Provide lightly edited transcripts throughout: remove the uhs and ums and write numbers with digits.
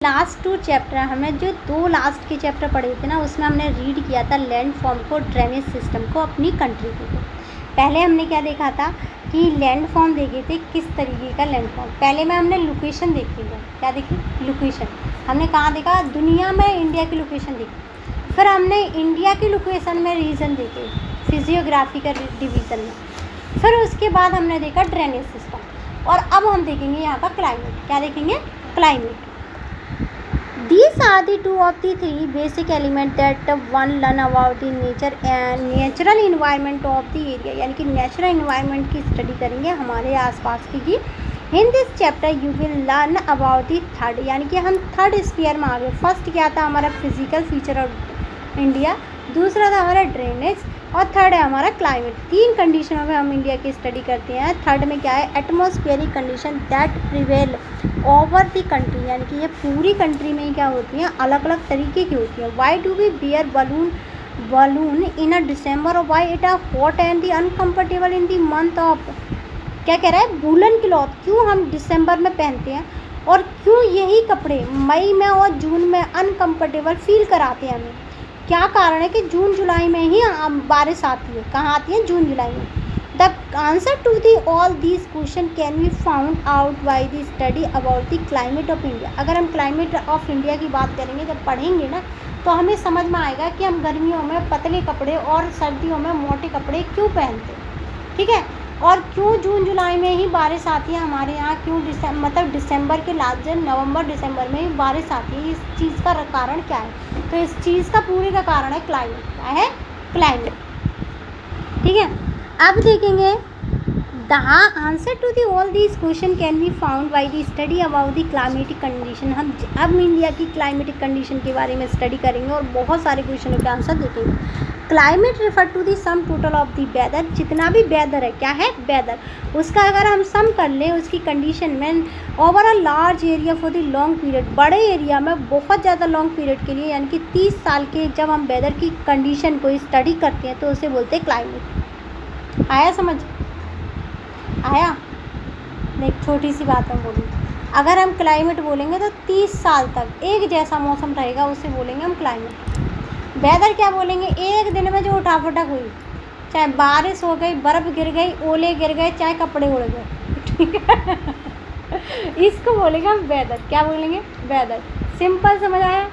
Last 2 chapter हमने जो 2 last के चैप्टर पढ़े थे ना, उसमें हमने रीड किया था लैंड फॉर्म को, ड्रेनेज सिस्टम को, अपनी कंट्री को। पहले हमने क्या देखा था कि लैंड फॉर्म देखे थे, किस तरीके का लैंड फॉर्म। पहले में हमने लोकेशन देखी है, क्या देखी, लोकेशन। हमने कहाँ देखा, दुनिया में इंडिया की लोकेशन देखी। फिर हमने इंडिया की लोकेशन में रीजन देखे, फिजियोग्राफिकल डिवीज़न में। फिर उसके बाद हमने देखा ड्रेनेज सिस्टम। और अब हम देखेंगे यहाँ का क्लाइमेट। क्या देखेंगे, climate. These are the 2 of the 3 basic elements that one learn about the nature and natural environment of the area, यानी कि नेचुरल इन्वायरमेंट की स्टडी करेंगे हमारे आसपास की। In this chapter you will learn about the third, यानी कि हम थर्ड स्फीयर में आ गए। फर्स्ट क्या था हमारा फिजिकल फीचर ऑफ इंडिया, दूसरा था हमारा ड्रेनेज, और थर्ड है हमारा क्लाइमेट। 3 कंडीशनों में हम इंडिया की स्टडी करते हैं। थर्ड में क्या है, atmospheric condition that prevail over the country, यानी कि ये पूरी कंट्री में क्या होती हैं, अलग अलग तरीके की होती हैं। Why do we bear balloon in a December, और why it are hot and the uncomfortable in the month of, क्या कह रहा है, वूलन क्लॉथ क्यों हम दिसंबर में पहनते हैं, और क्यों यही कपड़े मई में और जून में अनकम्फर्टेबल फील कराते हैं हमें। क्या कारण है कि जून जुलाई में ही बारिश आती है। कहाँ आती है, जून जुलाई में। The answer to the all these question can be found out by the study about the climate of India. अगर हम क्लाइमेट ऑफ इंडिया की बात करेंगे, जब पढ़ेंगे ना, तो हमें समझ में आएगा कि हम गर्मियों में पतले कपड़े और सर्दियों में मोटे कपड़े क्यों पहनते हैं, ठीक है। और क्यों जून जुलाई में ही बारिश आती है हमारे यहाँ, क्यों दिसंबर के लास्ट दिन, नवंबर दिसंबर में ही बारिश आती है। इस चीज़ का कारण क्या है, तो इस चीज़ का पूरे का कारण है क्लाइमेट। क्या है, क्लाइमेट, ठीक है। अब देखेंगे the answer to the all these question can be found by the study about the climatic condition. हम अब इंडिया की क्लाइमेटिक कंडीशन के बारे में स्टडी करेंगे और बहुत सारे क्वेश्चनों के आंसर देखेंगे। Climate refer to the sum total of the weather, जितना भी वेदर है, क्या है, वेदर, उसका अगर हम सम कर लें उसकी कंडीशन में, over a large area for the long period, बड़े एरिया में बहुत ज़्यादा लॉन्ग पीरियड के लिए, यानी कि 30 साल के जब हम वेदर की कंडीशन को स्टडी करते हैं तो उसे बोलते हैं क्लाइमेट। आया समझ, आया। एक छोटी सी बात मैं बोलूँ, अगर हम क्लाइमेट बोलेंगे तो 30 साल तक एक जैसा मौसम रहेगा, उसे बोलेंगे हम क्लाइमेट। वेदर क्या बोलेंगे, एक दिन में जो उठाफटक हुई, चाहे बारिश हो गई, बर्फ़ गिर गई, ओले गिर गए, चाहे कपड़े उड़ गए, ठीक है, इसको बोलेंगे हम वेदर। क्या बोलेंगे, वेदर। सिंपल, समझ आया।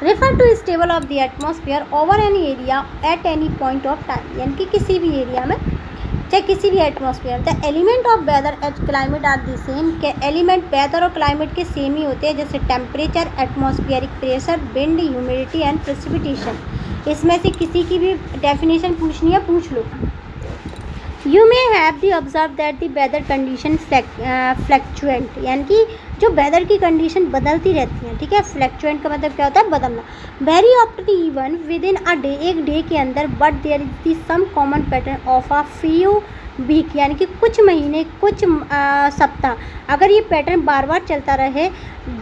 Refer to stable of the atmosphere over any area at any point of time, यानी कि किसी भी एरिया में, चाहे किसी भी atmosphere. The element of weather at climate are the same, के एलिमेंट वेदर और क्लाइमेट के सेम ही होते हैं, जैसे temperature, atmospheric pressure, wind, humidity and precipitation. इसमें से किसी की भी डेफिनेशन पूछनी है, पूछ लो। You may have the observe that the weather condition फ्लैक्चुएंट, यानी कि जो वेदर की कंडीशन बदलती रहती हैं, ठीक है। फ्लैक्चुएंट का मतलब क्या होता है, बदलना। Very often even with in a day, एक डे के अंदर, but there is the some common pattern of a few week, यानी कि कुछ महीने, कुछ सप्ताह, अगर ये पैटर्न बार बार चलता रहे।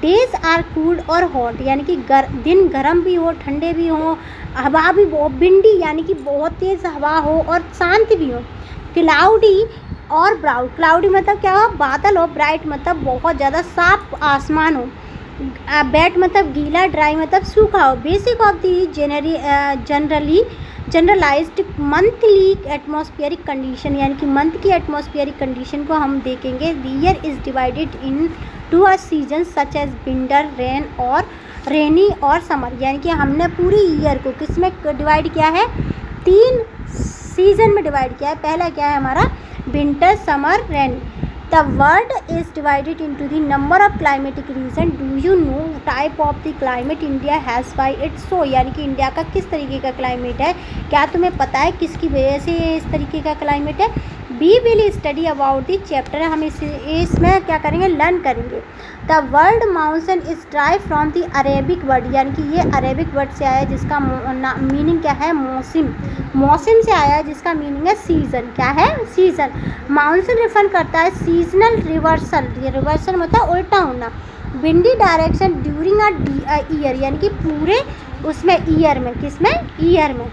डेज आर कूल्ड और हॉट, यानी कि दिन गर्म भी हो, ठंडे भी हो, हवा भी बहुत विंडी, यानी कि बहुत तेज़ हवा हो, और शांत भी हो। क्लाउडी और ब्राउट, क्लाउडी मतलब क्या हो, बादल हो, ब्राइट मतलब बहुत ज़्यादा साफ आसमान हो, वेट मतलब गीला, ड्राई मतलब सूखा हो। Basic of the generalized monthly atmospheric condition, यानी कि मंथ की एटमॉस्फेरिक कंडीशन को हम देखेंगे। The year is divided in to a season such as winter, rain और रेनी और समर, यानी कि हमने पूरी ईयर को किस में डिवाइड किया है, 3 सीजन में डिवाइड किया है। पहला क्या है हमारा, winter, summer, rainy. The world is divided into the number of climatic reason. Do you know type of the climate India has by it's so, यानी कि इंडिया का किस तरीके का क्लाइमेट है, क्या तुम्हें पता है किसकी वजह से इस तरीके का क्लाइमेट है। We will study about the chapter, हम इसमें क्या करेंगे, लर्न करेंगे। The word monsoon is dry from the Arabic word, यानी कि ये अरेबिक वर्ड से आया है, जिसका मीनिंग क्या है, मौसम। मौसम से आया है, जिसका मीनिंग है सीज़न। क्या है, सीज़न। माउंसन रेफर करता है सीजनल रिवर्सल, ये रिवर्सल मतलब उल्टा होना। Windy direction during a year, यानी कि पूरे उसमें ईयर में, किसमें, ईयर में।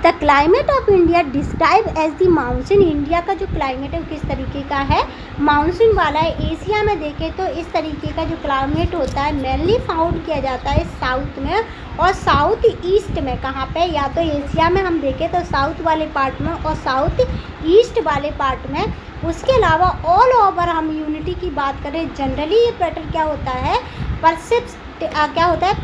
The climate of India describe as the monsoon. India का जो क्लाइमेट है वो किस तरीके का है, मानसून वाला है। एशिया में देखें तो इस तरीके का जो क्लाइमेट होता है मेनली फाउंड किया जाता है साउथ में और साउथ ईस्ट में। कहाँ पे, या तो एशिया में हम देखें तो साउथ वाले पार्ट में और साउथ ईस्ट वाले पार्ट में। उसके अलावा ऑल ओवर हम ह्यूमिडिटी की बात करें, जनरली ये पैटर्न क्या होता है, क्या होता है,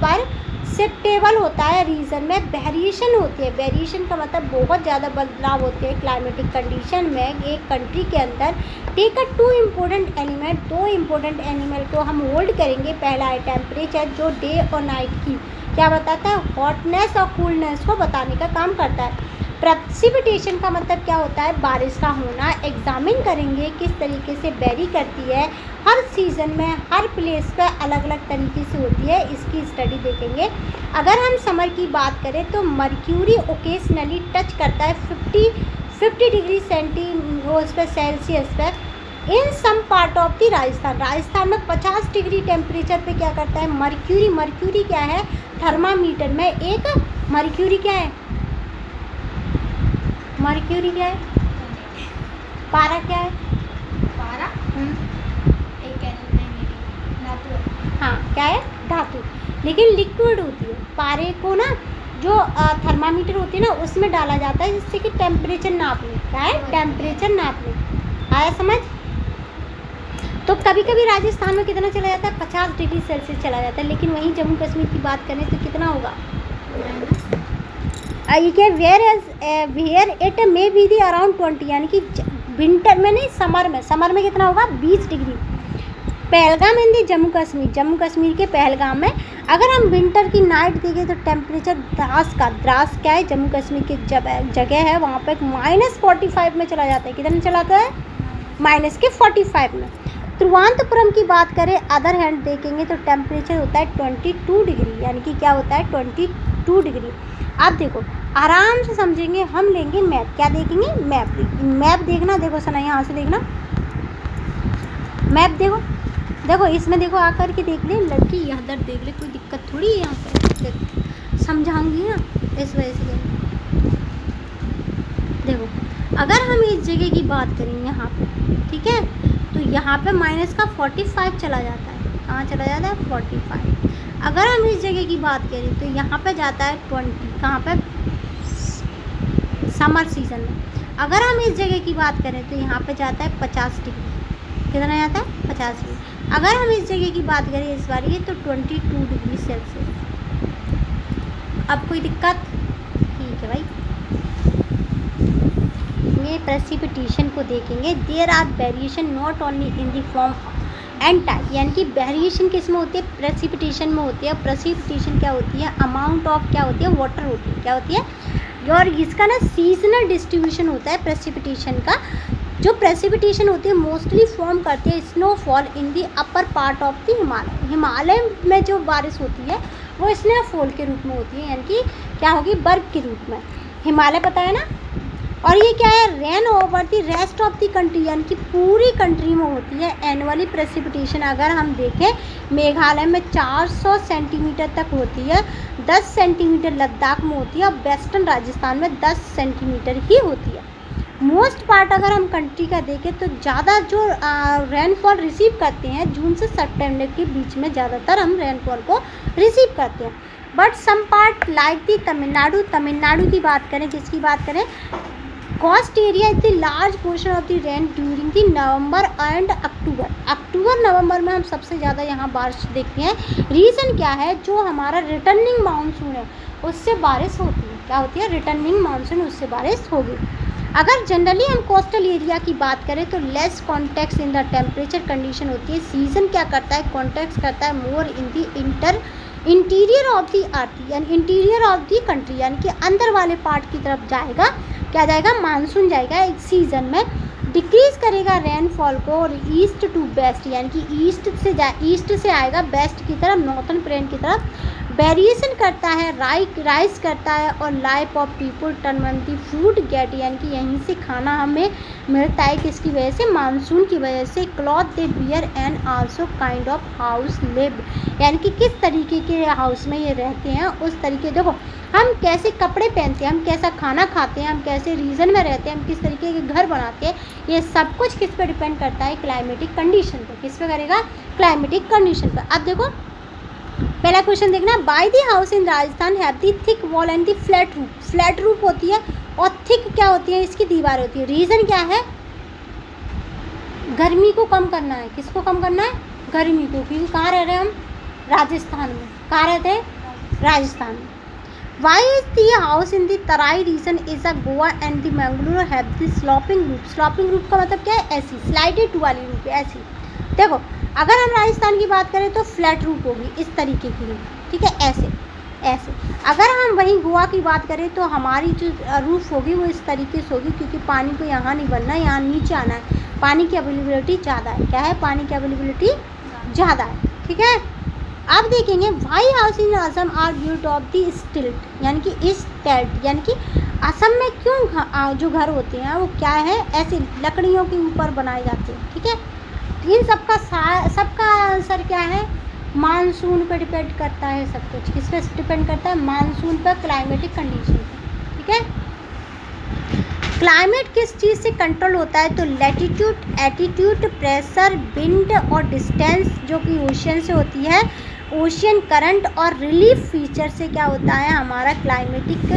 परसेप्टेबल होता है। रीजन में वेरिएशन होती है, वेरिएशन का मतलब बहुत ज़्यादा बदलाव होते हैं क्लाइमेटिक कंडीशन में एक कंट्री के अंदर। Take a two important element, दो इम्पोर्टेंट एलिमेंट को हम होल्ड करेंगे। पहला है टेम्परेचर, जो डे और नाइट की क्या बताता है, हॉटनेस और कूलनेस को बताने का काम करता है। प्रेसिपिटेशन का मतलब क्या होता है, बारिश का होना। एग्जामिन करेंगे किस तरीके से वेरी करती है हर सीज़न में, हर प्लेस पर अलग अलग तरीके से होती है, इसकी स्टडी देखेंगे। अगर हम समर की बात करें तो मर्क्यूरी ओकेजनली टच करता है 50 डिग्री सेल्सियस पर in some part of the Rajasthan. Rajasthan में 50 डिग्री टेम्परेचर पे क्या करता है मर्क्यूरी। मर्क्यूरी क्या है, थर्मामीटर में एक मर्क्यूरी क्या है, मर्क्यूरी क्या है, पारा क्या है, पारा एक धातु है। हाँ क्या है, धातु, लेकिन लिक्विड होती है। पारे को ना जो थर्मामीटर होती है ना उसमें डाला जाता है जिससे कि टेम्परेचर नाप लें। क्या है, टेम्परेचर नाप लें। आया समझ। तो कभी कभी राजस्थान में कितना चला जाता है, 50 डिग्री सेल्सियस चला जाता है, लेकिन वहीं जम्मू कश्मीर की बात करें तो कितना होगा, where it may be the around 20, यानी कि विंटर में नहीं, समर में कितना होगा 20 डिग्री। पहलगाम इन दी जम्मू कश्मीर के पहलगाम में अगर हम विंटर की नाइट देखें तो टेम्परेचर द्रास क्या है, जम्मू कश्मीर की जगह है वहाँ पर -45 में चला जाता है। कितने चलाता है, -45 में। तिरुवनंतपुरम की बात करें अदर हैंड देखेंगे तो टेम्परेचर होता है 22 डिग्री, यानी कि क्या होता है 22 डिग्री। अब देखो आराम से समझेंगे, हम लेंगे मैप। क्या देखेंगे, मैप देखना। देखो सना यहाँ से देखना, मैप देखो इसमें देखो आकर के देख ले, लड़की यहाँ दर देख ले, कोई दिक्कत थोड़ी है यहाँ पर, समझाऊंगी ना इस वजह से। देखो अगर हम इस जगह की बात करें यहाँ पे, ठीक है, तो यहाँ पे -45 चला जाता है। कहाँ चला जाता है, 45। अगर हम इस जगह की बात करें तो यहाँ पे जाता है 20, कहाँ पे, समर सीजन में। अगर हम इस जगह की बात करें तो यहाँ पे जाता है 50 डिग्री। कितना जाता है, 50 डिग्री। अगर हम इस जगह की बात करें इस बार ये तो 22 डिग्री सेल्सियस। अब कोई दिक्कत, ठीक है भाई। ये प्रेसिपिटेशन को देखेंगे, there are variation not only in the form and type, यानी कि वेरिएशन किस में होती है, प्रेसिपिटेशन में होती है। प्रेसिपिटेशन क्या होती है, अमाउंट ऑफ क्या होती है, वाटर होती है, क्या होती है। और इसका ना सीजनल डिस्ट्रीब्यूशन होता है प्रेसिपिटेशन का। जो प्रेसिपिटेशन होती है मोस्टली फॉर्म करती है snowfall in the upper part of the Himalaya. Himalaya में जो बारिश होती है वो स्नोफॉल के रूप में होती है, यानी कि क्या होगी, बर्फ के रूप में। हिमालय पता है ना। और ये क्या है, rain over the rest of the country, यानी कि पूरी कंट्री में होती है। एनुअली प्रेसिपिटेशन अगर हम देखें मेघालय में 400 सेंटीमीटर तक होती है, 10 सेंटीमीटर लद्दाख में होती है और वेस्टर्न राजस्थान में 10 सेंटीमीटर ही होती है। मोस्ट पार्ट अगर हम कंट्री का देखें तो ज़्यादा जो रेनफॉल रिसीव करते हैं जून से सितंबर के बीच में ज़्यादातर हम रेनफॉल को रिसीव करते हैं। But some part like the Tamil Nadu की बात करें, जिसकी बात करें, coast area is the large portion of the rain during the November and October नवंबर में हम सबसे ज़्यादा यहाँ बारिश देखते हैं। रीज़न क्या है, जो हमारा रिटर्निंग मानसून है उससे बारिश होती है। क्या होती है, रिटर्निंग मानसून, उससे बारिश होगी। अगर जनरली हम कोस्टल एरिया की बात करें तो less context in the temperature condition होती है। सीजन क्या करता है, कॉन्टेक्स्ट करता है more in the interior of the earth, यानी इंटीरियर ऑफ द कंट्री, यानी कि अंदर वाले पार्ट की तरफ जाएगा। क्या जाएगा, मानसून जाएगा एक सीज़न में। डिक्रीज़ करेगा रेनफॉल को और ईस्ट टू वेस्ट, यानी कि ईस्ट से आएगा वेस्ट की तरफ, नॉर्थन प्लेन की तरफ वेरिएशन करता है, राइज करता है और life of people turn on the food gate, यानी कि यहीं से खाना हमें मिलता है, किसकी वजह से, मानसून की वजह से। Cloth they wear and also kind of house live, यानी कि किस तरीके के हाउस में ये रहते हैं, उस तरीके, देखो हम कैसे कपड़े पहनते हैं, हम कैसा खाना खाते हैं, हम कैसे रीजन में रहते हैं, हम किस तरीके के घर बनाते हैं, ये सब कुछ किस पे डिपेंड करता है, क्लाइमेटिक कंडीशन पे। किस पे करेगा, क्लाइमेटिक कंडीशन पे। अब देखो पहला क्वेश्चन देखना, by the house in Rajasthan have the thick wall and the flat roof. Flat roof होती है और थिक क्या होती है, इसकी दीवार होती है। रीज़न क्या है, गर्मी को कम करना है। किसको कम करना है, गर्मी को, क्योंकि कहाँ रह रहे हैं हम, राजस्थान में। कहाँ रहते हैं, राजस्थान में। Why is the house in the Terai region is a Goa and the Mangalore have the sloping roof. Sloping roof का मतलब क्या है, ऐसी स्लाइडेड वाली रूफ है, ऐसी। देखो अगर हम राजस्थान की बात करें तो फ्लैट रूफ होगी, इस तरीके की रूफ, ठीक है, ऐसे ऐसे। अगर हम वहीं गोवा की बात करें तो हमारी जो रूफ होगी वो इस तरीके से होगी, क्योंकि पानी को यहाँ नहीं बनना, यहाँ नीचे आना है। पानी की अवेलेबिलिटी ज़्यादा है। क्या है, पानी की अवेलेबिलिटी ज़्यादा है, ठीक है। अब देखेंगे why house in Assam are built of the stilt, यानी कि इस टेल्ट, यानी कि असम में क्यों जो घर होते हैं वो क्या है, ऐसे लकड़ियों के ऊपर बनाए जाते हैं, ठीक है। इन सबका आंसर क्या है, मानसून पर डिपेंड करता है सब कुछ। किस पे डिपेंड करता है, मानसून पर, क्लाइमेटिक कंडीशन पर, ठीक है। क्लाइमेट किस चीज़ से कंट्रोल होता है, तो लैटिट्यूड, एटीट्यूड, प्रेशर, विंड और डिस्टेंस जो कि ओशियन से होती है, ओशियन करंट और रिलीफ फीचर से क्या होता है, हमारा क्लाइमेटिक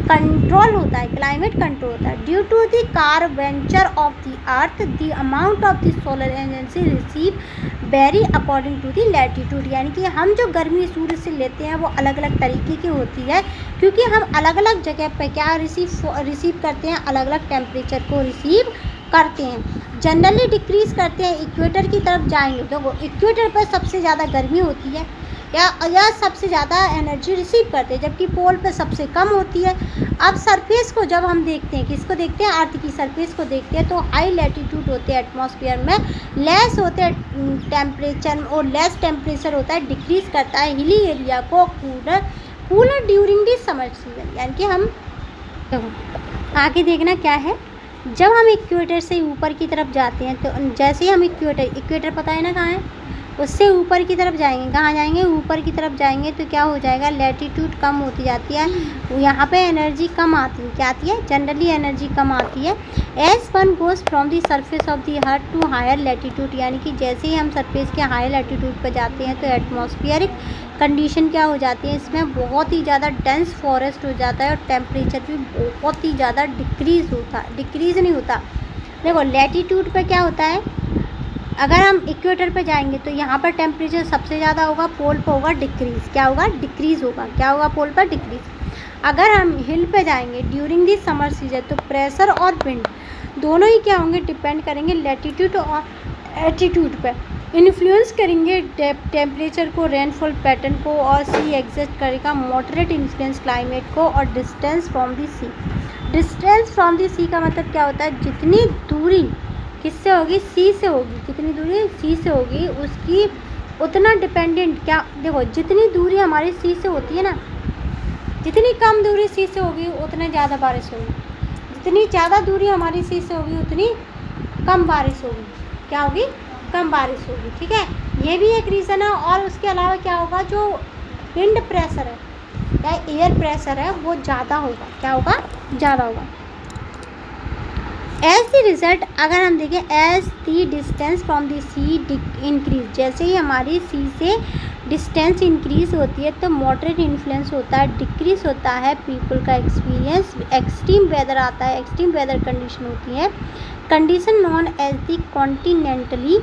कंट्रोल होता है, क्लाइमेट कंट्रोल होता है। Due to the curvature of the earth the amount of the solar energy receive vary according to the latitude, यानी कि हम जो गर्मी सूर्य से लेते हैं वो अलग अलग तरीके की होती है, क्योंकि हम अलग अलग जगह पे क्या रिसीव करते हैं, अलग अलग टेम्परेचर को रिसीव करते हैं। जनरली डिक्रीज़ करते हैं, इक्वेटर की तरफ जाएंगे तो वो इक्वेटर पर सबसे ज़्यादा गर्मी होती है या सबसे ज़्यादा एनर्जी रिसीव करते हैं, जबकि पोल पे सबसे कम होती है। अब सरफेस को जब हम देखते हैं, किसको देखते हैं, अर्थ की सरफेस को देखते हैं, तो हाई लैटिट्यूड होते हैं एटमॉस्फेयर में, लेस होते हैं टेम्परेचर और लेस टेम्परेचर होता है, डिक्रीज़ करता है हिली एरिया को cooler during the summer season, यानी कि हम देखो आगे देखना क्या है, जब हम इक्वेटर से ऊपर की तरफ जाते हैं तो जैसे ही हम इक्वेटर पता है ना कहाँ है, उससे ऊपर की तरफ जाएंगे, कहाँ जाएंगे, ऊपर की तरफ जाएंगे तो क्या हो जाएगा, लैटिट्यूड कम होती जाती है, यहाँ पे एनर्जी कम आती है, क्या आती है, जनरली एनर्जी कम आती है। As one goes from the surface of the earth to higher latitude, यानी कि जैसे ही हम सरफेस के हायर लैटिट्यूड पर जाते हैं तो एटमॉस्फेरिक कंडीशन क्या हो जाती है, इसमें बहुत ही ज़्यादा डेंस फॉरेस्ट हो जाता है और टेम्परेचर भी बहुत ही ज़्यादा डिक्रीज़ नहीं होता। देखो लैटिट्यूड पे क्या होता है, अगर हम इक्वेटर पे जाएंगे तो यहाँ पर टेम्परेचर सबसे ज़्यादा होगा, पोल पर होगा डिक्रीज़, क्या होगा, डिक्रीज़ होगा, क्या होगा, पोल पर डिक्रीज़। अगर हम हिल पे जाएंगे ड्यूरिंग दी समर सीजन तो प्रेशर और विंड दोनों ही क्या होंगे, डिपेंड करेंगे लैटिट्यूड और एटीट्यूड पे, इन्फ्लुएंस करेंगे टेम्परेचर को, रेनफॉल पैटर्न को, और सी एग्जिस्ट करेगा मॉडरेट इन्फ्लुएंस क्लाइमेट को, और distance from the sea. Distance from the sea का मतलब क्या होता है, जितनी दूरी किससे होगी, सी से होगी, कितनी दूरी सी से होगी उसकी उतना डिपेंडेंट, क्या देखो जितनी दूरी हमारी सी से होती है ना, जितनी कम दूरी सी से होगी उतनी ज़्यादा बारिश होगी, जितनी ज़्यादा दूरी हमारी सी से होगी उतनी कम बारिश होगी, क्या होगी, कम बारिश होगी, ठीक है। ये भी एक रीज़न है। और उसके अलावा क्या होगा, जो विंड प्रेशर है या एयर प्रेशर है वो ज़्यादा होगा, क्या होगा, ज़्यादा होगा। एज द रिजल्ट अगर हम देखें, as the distance from the sea increase, जैसे ही हमारी सी से डिस्टेंस इंक्रीज होती है तो मॉडरेट इन्फ्लुएंस होता है, डिक्रीज होता है पीपल का एक्सपीरियंस, एक्सट्रीम वेदर आता है, एक्सट्रीम वेदर कंडीशन होती है, condition known as the continentally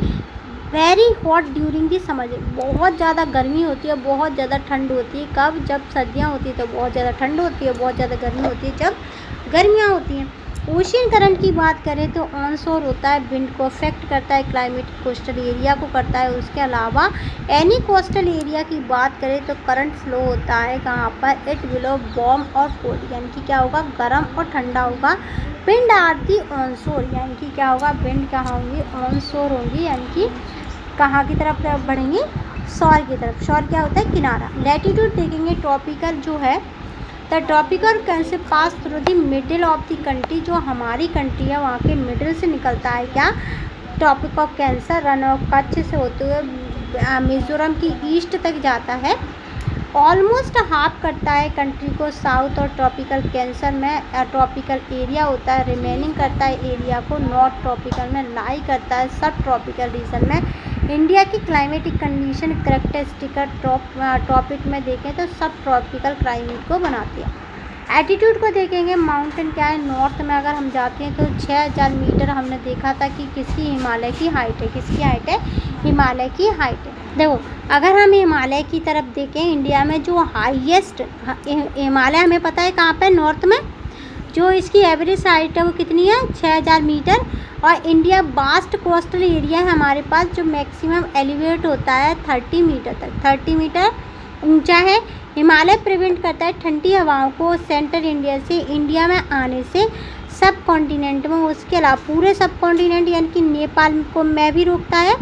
very hot during the summer, बहुत ज़्यादा गर्मी होती है, बहुत ज़्यादा ठंड होती है, कब, जब सर्दियाँ होती है तो बहुत ज़्यादा ठंड होती है, बहुत ज़्यादा गर्मी होती है जब गर्मियाँ होती हैं। ओशियन करंट की बात करें तो ऑनशोर होता है, विंड को अफेक्ट करता है, क्लाइमेट कोस्टल एरिया को करता है। उसके अलावा एनी कोस्टल एरिया की बात करें तो करंट फ्लो होता है कहाँ पर, इट विलो वार्म और कोल्ड, यानी कि क्या होगा, गर्म और ठंडा होगा। विंड आर दी ऑनशोर, यानी कि क्या होगा, विंड कहाँ होंगी, ऑनशोर होंगी, यानी कि कहाँ की तरफ बढ़ेंगी, शोर की तरफ। शोर क्या होता है? किनारा। लैटिट्यूड देखेंगे ट्रॉपिकल जो है, the tropical can say pass through the middle of the country, जो हमारी कंट्री है वहाँ के मिडिल से निकलता है क्या? Tropic of cancer Rann of Kutch से होते हुए मिजोरम की ईस्ट तक जाता है। ऑलमोस्ट हाफ करता है कंट्री को साउथ और ट्रॉपिकल कैंसर में ट्रॉपिकल एरिया होता है। रिमेनिंग करता है एरिया को नॉर्थ ट्रॉपिकल में लाई करता है सब ट्रॉपिकल रीजन में। इंडिया की क्लाइमेटिक कंडीशन करेक्टरिस्टिक टॉपिक में देखें तो सब ट्रॉपिकल क्लाइमेट को बनाती है। एटीट्यूड को देखेंगे, माउंटेन क्या है? नॉर्थ में अगर हम जाते हैं तो 6000 मीटर हमने देखा था कि किसकी? हिमालय की हाइट है। किसकी हाइट है? हिमालय की हाइट है। देखो अगर हम हिमालय की तरफ देखें, इंडिया में जो हाईएस्ट हिमालय हमें पता है कहाँ पे? नॉर्थ में। जो इसकी एवरेज हाइट है वो कितनी है? 6000 मीटर। और इंडिया वास्ट कोस्टल एरिया है हमारे पास, जो मैक्सिमम एलिवेट होता है 30 मीटर तक। 30 मीटर ऊंचा है। हिमालय प्रिवेंट करता है ठंडी हवाओं को सेंट्रल इंडिया से इंडिया में आने से सब कॉन्टिनेंट में। उसके अलावा पूरे सब कॉन्टिनेंट यानी कि नेपाल को में भी रोकता है,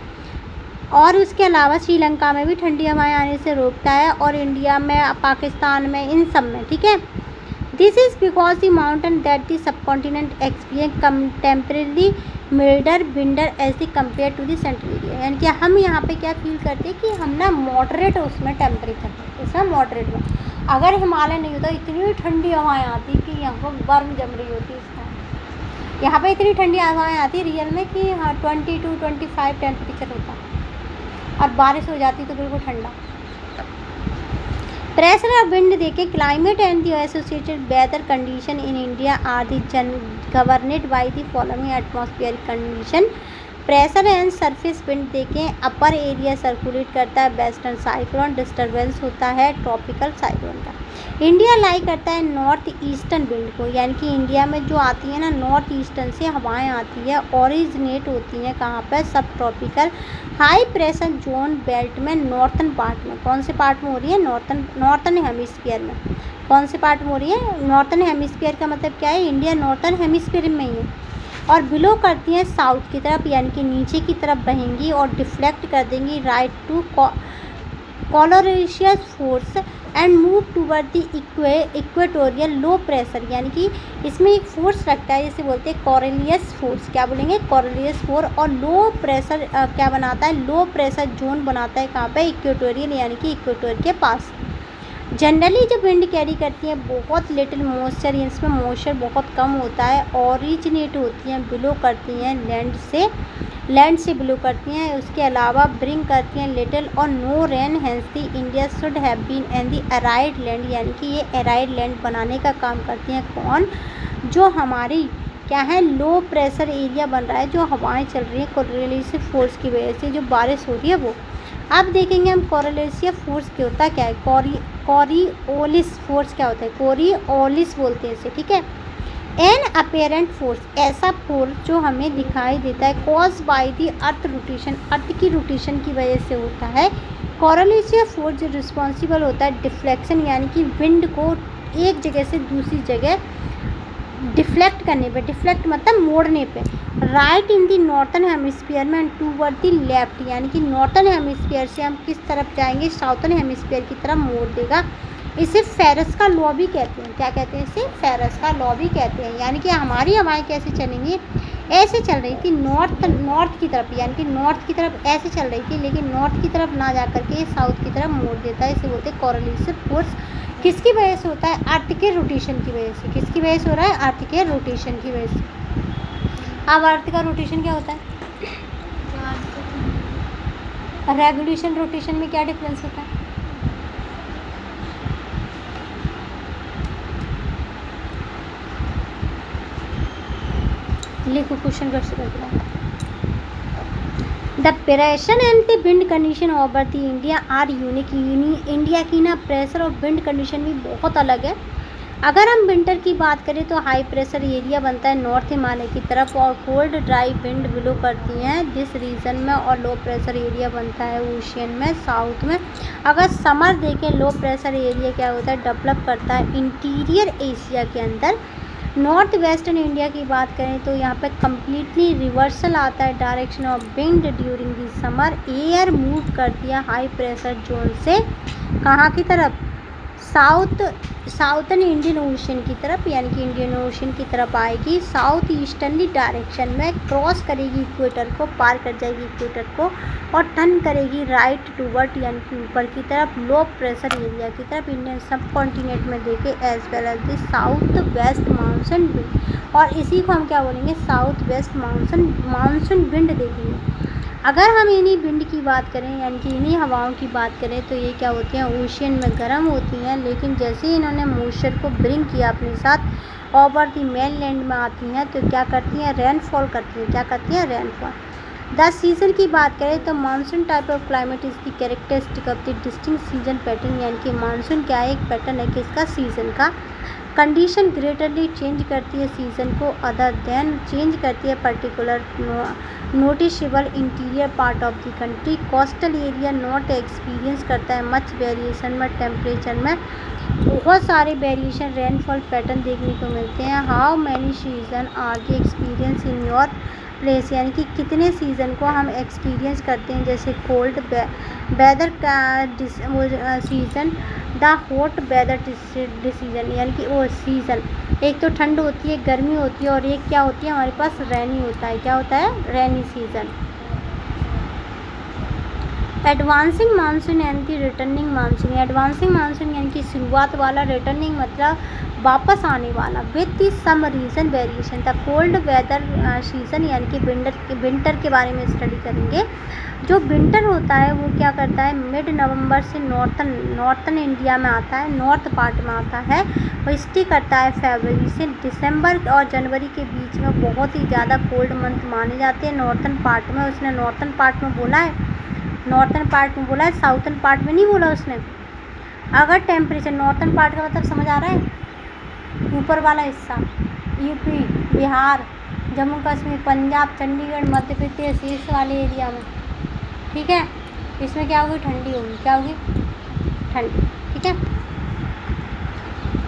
और उसके अलावा श्रीलंका में भी ठंडी हवाएं आने से रोकता है, और इंडिया में, पाकिस्तान में, इन सब में। ठीक है। This is because the mountain that the subcontinent experience contemporary milder winter as the compare to the central area. यानी कि हम यहाँ पे क्या फील करते हैं कि हम ना मॉडरेट उसमें टेम्परेचर, उसमें मॉडरेट में। अगर हिमालय नहीं होता इतनी ठंडी हवाएं आती कि यहाँ पर बर्फ जम रही होती इस टाइम। यहाँ पे इतनी ठंडी हवाएं आती रियल में कि हाँ 22-25 टेम्परेचर होता, और बारिश हो जाती तो बिल्कुल ठंडा। प्रेशर और विंड देखें, climate and the associated weather condition in India are the governed by the following atmospheric condition. Pressure and surface wind देखें, अपर एरिया सर्कुलेट करता है वेस्टर्न साइक्लोन, डिस्टर्बेंस होता है ट्रॉपिकल साइक्लोन का। इंडिया लाई करता है नॉर्थ ईस्टर्न विंड को, यानी कि इंडिया में जो आती है ना नॉर्थ ईस्टर्न से हवाएं आती है, ओरिजिनेट होती हैं कहाँ पर? सब tropical high pressure zone belt में, नॉर्थन पार्ट में। कौन से पार्ट में हो रही है? नॉर्थन हेमिस्फीयर में। कौन से पार्ट में हो रही है? नॉर्थन हेमिस्फीयर का मतलब क्या है? इंडिया नॉर्थन हेमिस्फीयर में ही है। और बिलो करती हैं साउथ की तरफ, यानी कि नीचे की तरफ बहेंगी और डिफ्लेक्ट कर देंगी right to Coriolis force and move toward the equatorial low pressure, यानी कि इसमें एक फोर्स रखता है जिसे बोलते हैं कोरिलियस फोर्स। क्या बोलेंगे? कोरिलियस फोर्स। और लो प्रेशर क्या बनाता है? लो प्रेशर जोन बनाता है कहाँ पे? इक्वेटोरियल, यानी कि इक्वेटर के पास। जनरली जो विंड कैरी करती हैं बहुत लिटिल मॉइस्चर, इसमें मॉइस्चर बहुत कम होता है, ओरिजिनेट होती हैं, बिलो करती हैं लैंड से बिलो करती हैं। उसके अलावा ब्रिंग करती हैं लिटिल और no rain, hence the India should have been and the arid land, यानी कि ये एराइड लैंड बनाने का काम करती हैं। कौन? जो हमारी क्या है? लो प्रेशर एरिया बन रहा है, जो हवाएं चल रही हैं कोरिलेटिव फोर्स की वजह से, जो बारिश हो रही है वो। अब देखेंगे हम कोरिलेटिव फोर्स क्या होता है, क्या है? कोरिओलिस फोर्स क्या होता है? कोरिओलिस बोलते हैं इसे। ठीक है। एन अपेरेंट फोर्स, ऐसा फोर्स जो हमें दिखाई देता है cause by the earth rotation, earth की रोटेशन की वजह से होता है। कोरिलेटिव फोर्स जो रिस्पॉन्सिबल होता है डिफ्लेक्शन, यानी कि विंड को एक जगह से दूसरी जगह डिफ्लेक्ट करने पे, डिफ्लेक्ट मतलब मोड़ने पे, राइट इन दी नॉर्थन हेमिस्फीयर में एंड टूवर्ड दी लेफ्ट, यानी कि नॉर्थन हेमिस्फीयर से हम किस तरफ जाएंगे? साउथर्न हेमिस्फीयर की तरफ मोड़ देगा। इसे फेरस का लॉ भी कहते हैं। क्या कहते हैं इसे? फेरस का लॉ भी कहते हैं। यानी कि हमारी हवाएं कैसे चलेंगी? ऐसे चल रही थी नॉर्थ की तरफ, यानी कि नॉर्थ की तरफ ऐसे चल रही थी, लेकिन नॉर्थ की तरफ ना जा करके साउथ की तरफ मोड़ देता है। इसे बोलते हैं कोरिलेटिव फोर्स। किसकी वजह से होता है? अर्थ के रोटेशन की वजह से। किसकी वजह से हो रहा है? अर्थ के रोटेशन की वजह से। अब अर्थ का रोटेशन क्या होता है? रेवोल्यूशन रोटेशन में क्या डिफरेंस होता है? लिखो क्वेश्चन कर दिया। The pressure and the wind condition over the India are unique. India की ना प्रेशर और विंड कंडीशन भी बहुत अलग है। अगर हम विंटर की बात करें तो हाई प्रेशर एरिया बनता है नॉर्थ हिमालय की तरफ, और कोल्ड ड्राई विंड ब्लो करती हैं दिस रीजन में, और लो प्रेशर एरिया बनता है ओशियन में साउथ में। अगर समर देखें लो प्रेशर एरिया क्या होता है? डेवलप करता है इंटीरियर एशिया के अंदर, नॉर्थ वेस्टर्न इंडिया की बात करें तो यहाँ पे कम्प्लीटली रिवर्सल आता है direction of wind during the summer. Air move करती है हाई प्रेशर जोन से कहाँ की तरफ, साउथर्न इंडियन ओशन की तरफ, यानी कि इंडियन ओशन की तरफ आएगी। साउथ ईस्टर्नली डायरेक्शन में क्रॉस करेगी इक्वेटर को, पार कर जाएगी इक्वेटर को और टर्न करेगी राइट टूवर्ड, यानी कि ऊपर की तरफ लो प्रेशर एरिया की तरफ इंडियन सब कॉन्टिनेंट में देखे as well as the south west monsoon wind. और इसी को हम क्या बोलेंगे, साउथ वेस्ट मानसून विंड देखेंगे। अगर हम इन्हीं विंड की बात करें, यानी कि इन्हीं हवाओं की बात करें, तो ये क्या होती हैं, ओशियन में गर्म होती हैं, लेकिन जैसे ही इन्होंने मॉइस्चर को ब्रिंग किया अपने साथ ओवर दी मेन लैंड में आती हैं तो क्या करती हैं, रेनफॉल करती हैं। क्या करती हैं, रेनफॉल। 10 सीज़न की बात करें तो monsoon type of climate is the characteristic of the distinct season pattern, यानी कि मानसून क्या है, एक पैटर्न है किसका, सीज़न का। कंडीशन ग्रेटरली चेंज करती है सीज़न को, अदर देन चेंज करती है particular noticeable interior part of the country. Coastal area not experience करता है मच वेरिएशन में, टेम्परेचर में बहुत सारे वेरिएशन रेनफॉल पैटर्न देखने को मिलते हैं। How many season are the experience in your place, यानी कि कितने सीज़न को हम एक्सपीरियंस करते हैं, जैसे कोल्ड वेदर का season, the hot weather decision, यानी कि वो सीज़न एक तो ठंड होती है, गर्मी होती है, और एक क्या होती है हमारे पास, रैनी होता है। क्या होता है, rainy season. Advancing monsoon and the returning monsoon, advancing monsoon यानी कि शुरुआत वाला, रिटर्निंग मतलब वापस आने वाला। With the some region variation, the cold weather season, यानी कि विंटर के बारे में स्टडी करेंगे। जो विंटर होता है वो क्या करता है, मिड नवंबर से नॉर्थन इंडिया में आता है, नॉर्थ पार्ट में आता है, और स्टे करता है फरवरी से दिसंबर और जनवरी के बीच में। बहुत ही ज़्यादा कोल्ड मंथ माने जाते हैं नॉर्थन पार्ट में। उसने नॉर्थन पार्ट में बोला है, नॉर्थन पार्ट में बोला है, साउथर्न पार्ट में नहीं बोला उसने। अगर टेम्परेचर, नॉर्थन पार्ट का मतलब समझ आ रहा है, ऊपर वाला हिस्सा, यूपी, बिहार, जम्मू कश्मीर, पंजाब, चंडीगढ़, मध्य प्रदेश, इस वाले एरिया में, ठीक है, इसमें क्या होगी, ठंडी होगी। क्या होगी, ठंडी, ठीक है।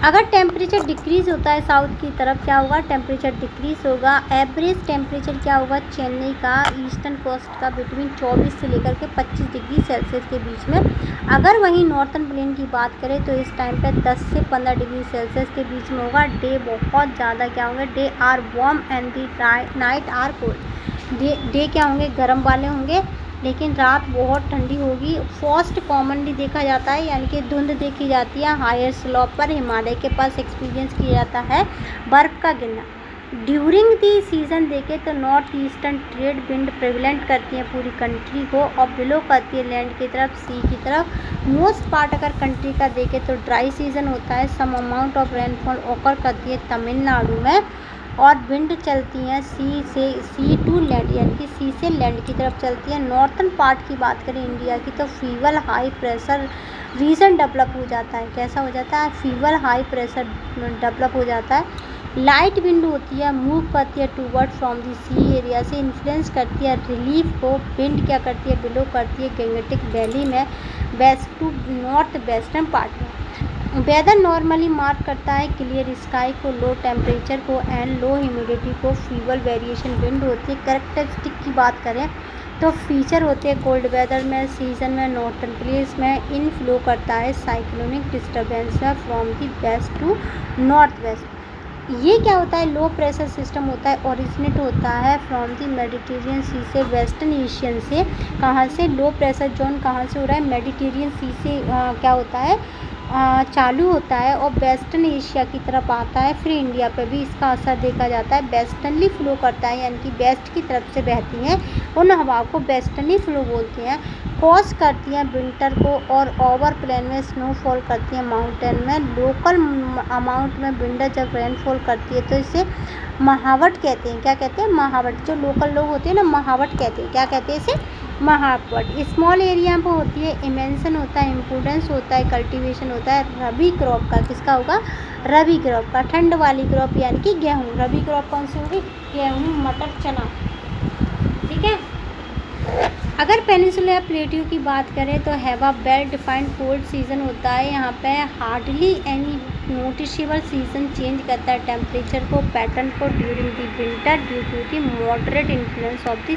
अगर टेम्परेचर डिक्रीज़ होता है साउथ की तरफ, क्या होगा, टेम्परेचर डिक्रीज़ होगा। एवरेज टेम्परेचर क्या होगा, चेन्नई का, ईस्टर्न कोस्ट का, बिटवीन 24 से लेकर के 25 डिग्री सेल्सियस के बीच में। अगर वहीं नॉर्थन प्लेन की बात करें तो इस टाइम पे 10 से 15 डिग्री सेल्सियस के बीच में होगा। डे बहुत ज़्यादा क्या होंगे, day are warm and the night are cold. Day क्या होंगे, गर्म वाले होंगे, लेकिन रात बहुत ठंडी होगी। फॉस्ट कॉमनली देखा जाता है, यानी कि धुंध देखी जाती है हायर स्लोप पर, हिमालय के पास एक्सपीरियंस किया जाता है बर्फ़ का गिरना। ड्यूरिंग दी सीज़न देखें तो north eastern trade wind prevalent करती है पूरी कंट्री को, और बिलो करती है लैंड की तरफ, सी की तरफ। मोस्ट पार्ट अगर कंट्री का देखें तो ड्राई सीज़न होता है। Some amount of rainfall occur करती है तमिलनाडु में, और विंड चलती हैं सी टू लैंड, यानी कि सी से लैंड की तरफ चलती है। नॉर्थन पार्ट की बात करें इंडिया की तो फीवल हाई प्रेशर रीजन डेवलप हो जाता है। कैसा हो जाता है, फीवल हाई प्रेशर डेवलप हो जाता है। लाइट विंड होती है, मूव करती है toward from the sea area से, इन्फ्लुएंस करती है रिलीफ को। विंड क्या करती है, बिलो करती है गंगेटिक वैली में, west to north western part में। वेदर नॉर्मली मार्क करता है क्लियर स्काई को, लो टेम्परेचर को एंड लो ह्यूमिडिटी को। फीवल वेरिएशन विंड होती है। कैरेक्टरिस्टिक की बात करें तो फीचर होते हैं कोल्ड वेदर में, सीजन में, नॉर्थन प्लेस में इनफ्लो करता है साइक्लोनिक डिस्टर्बेंस में from the west to north west. ये क्या होता है, लो प्रेशर सिस्टम होता है, ओरिजिनेट होता है फ्रॉम दी मेडिटेरियन सी से, वेस्टर्न एशियन से। कहाँ से, लो प्रेशर जोन कहाँ से हो रहा है, मेडिटेरियन सी से क्या होता है, चालू होता है, और वेस्टर्न एशिया की तरफ आता है। फिर इंडिया पे भी इसका असर देखा जाता है। वेस्टर्नली फ्लो करता है, यानी कि वेस्ट की तरफ से बहती हैं, उन हवाओं को वेस्टर्नली फ्लो बोलते हैं। कॉज करती हैं विंटर को, और ओवर प्लेन में स्नोफॉल करती हैं, माउंटेन में लोकल अमाउंट में विंटर जब रेनफॉल करती है तो इसे महावट कहते हैं। क्या कहते हैं, महावट। जो लोकल लोग होते हैं ना, महावट कहते हैं। क्या कहते हैं इसे, महावट। स्मॉल एरिया में होती है, इमेंशन होता है, इम्पोर्टेंस होता है, कल्टीवेशन होता है रबी क्रॉप का। किसका होगा, रबी क्रॉप का, ठंड वाली क्रॉप यानी कि गेहूँ। रबी क्रॉप कौन सी होगी, गेहूँ, मटर, चना, ठीक है। अगर पेनिनसुलर प्लेट्यू की बात करें तो have a well defined cold season होता है। यहाँ पे hardly any noticeable season change करता है टेम्परेचर को, पैटर्न को during the winter due to the moderate influence of the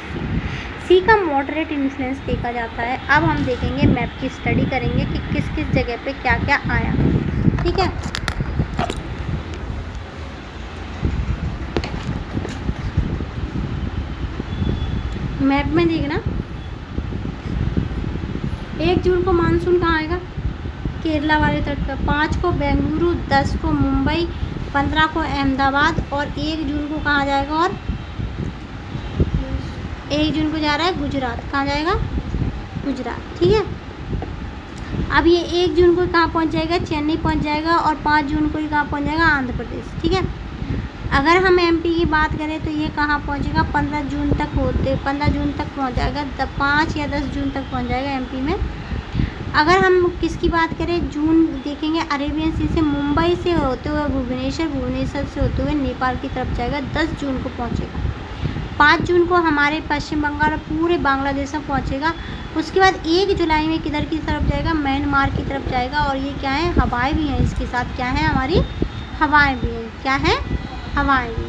sea का मॉडरेट इन्फ्लुएंस देखा जाता है। अब हम देखेंगे मैप की स्टडी करेंगे कि किस किस जगह पे क्या क्या आया। ठीक है, मैप में देखना 1 जून को मानसून कहाँ आएगा, केरला वाले तट पर, 5 को बेंगलुरु, 10 को मुंबई, 15 को अहमदाबाद और 1 जून को कहाँ जाएगा, और 1 जून को जा रहा है गुजरात। कहाँ जाएगा, गुजरात। ठीक है, अब ये 1 जून को कहाँ पहुँच जाएगा, चेन्नई पहुँच जाएगा और 5 जून को ही कहाँ पहुँच जाएगा, आंध्र प्रदेश। ठीक है, अगर हम एमपी की बात करें तो ये कहाँ पहुँचेगा, 15 जून तक पहुँच जाएगा, 5 या 10 जून तक पहुँच जाएगा एमपी में। अगर हम किसकी बात करें, जून देखेंगे, अरेबियन सी से मुंबई से होते हुए भुवनेश्वर से होते हुए नेपाल की तरफ जाएगा, 10 जून को पहुँचेगा। 5 जून को हमारे पश्चिम बंगाल और पूरे बांग्लादेश में पहुँचेगा। उसके बाद 1 जुलाई में किधर की तरफ जाएगा, म्यांमार की तरफ जाएगा। और ये क्या है, हवाएं भी हैं इसके साथ, क्या है हमारी हवाएं भी हैं, क्या है हवाएं भी।